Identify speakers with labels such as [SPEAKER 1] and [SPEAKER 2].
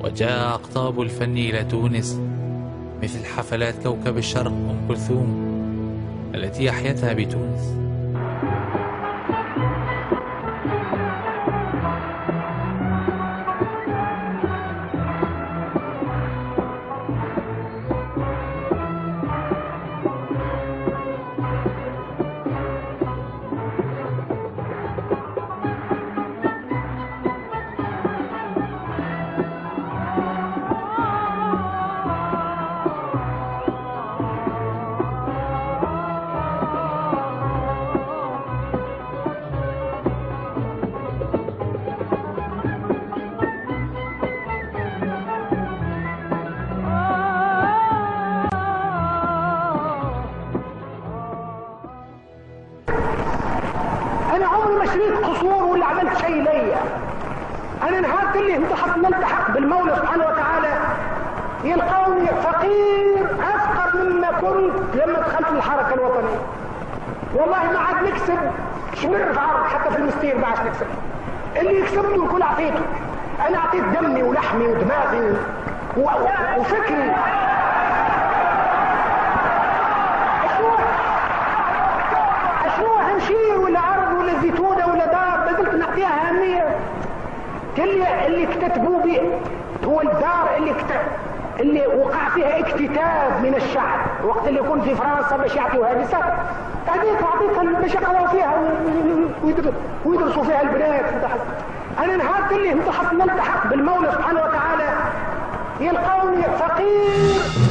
[SPEAKER 1] وجاء أقطاب الفن إلى تونس مثل حفلات كوكب الشرق أم كلثوم التي أحيتها بتونس.
[SPEAKER 2] أنا عمري ما شريت قصور ولا عملت شيء ليا. أنا نهار اللي انتحق نلتحق بالمولى سبحانه وتعالى يلقوني فقير أفقر مما كنت لما دخلت الحركة الوطنية. والله ما عاد نكسب شمر في عرض، حتى في المستير ما عادش نكسب. اللي يكسبني الكل أعطيته. أنا أعطيت دمي ولحمي ودماغي وفكري. هنشير ولا عرض ولا زيتونه ولا دار بذلت نعطيها اهميه. اللي اكتتبوا به هو الدار اللي وقع فيها اكتتاب من الشعب وقت اللي يكون في فرنسا باش يعطيوها هذه هذيك اعطيتها باش يقراوا فيها ويدرسوا فيها البنات. انا نهار اللي انتحق نلتحق بالمولى سبحانه وتعالى يلقوني فقير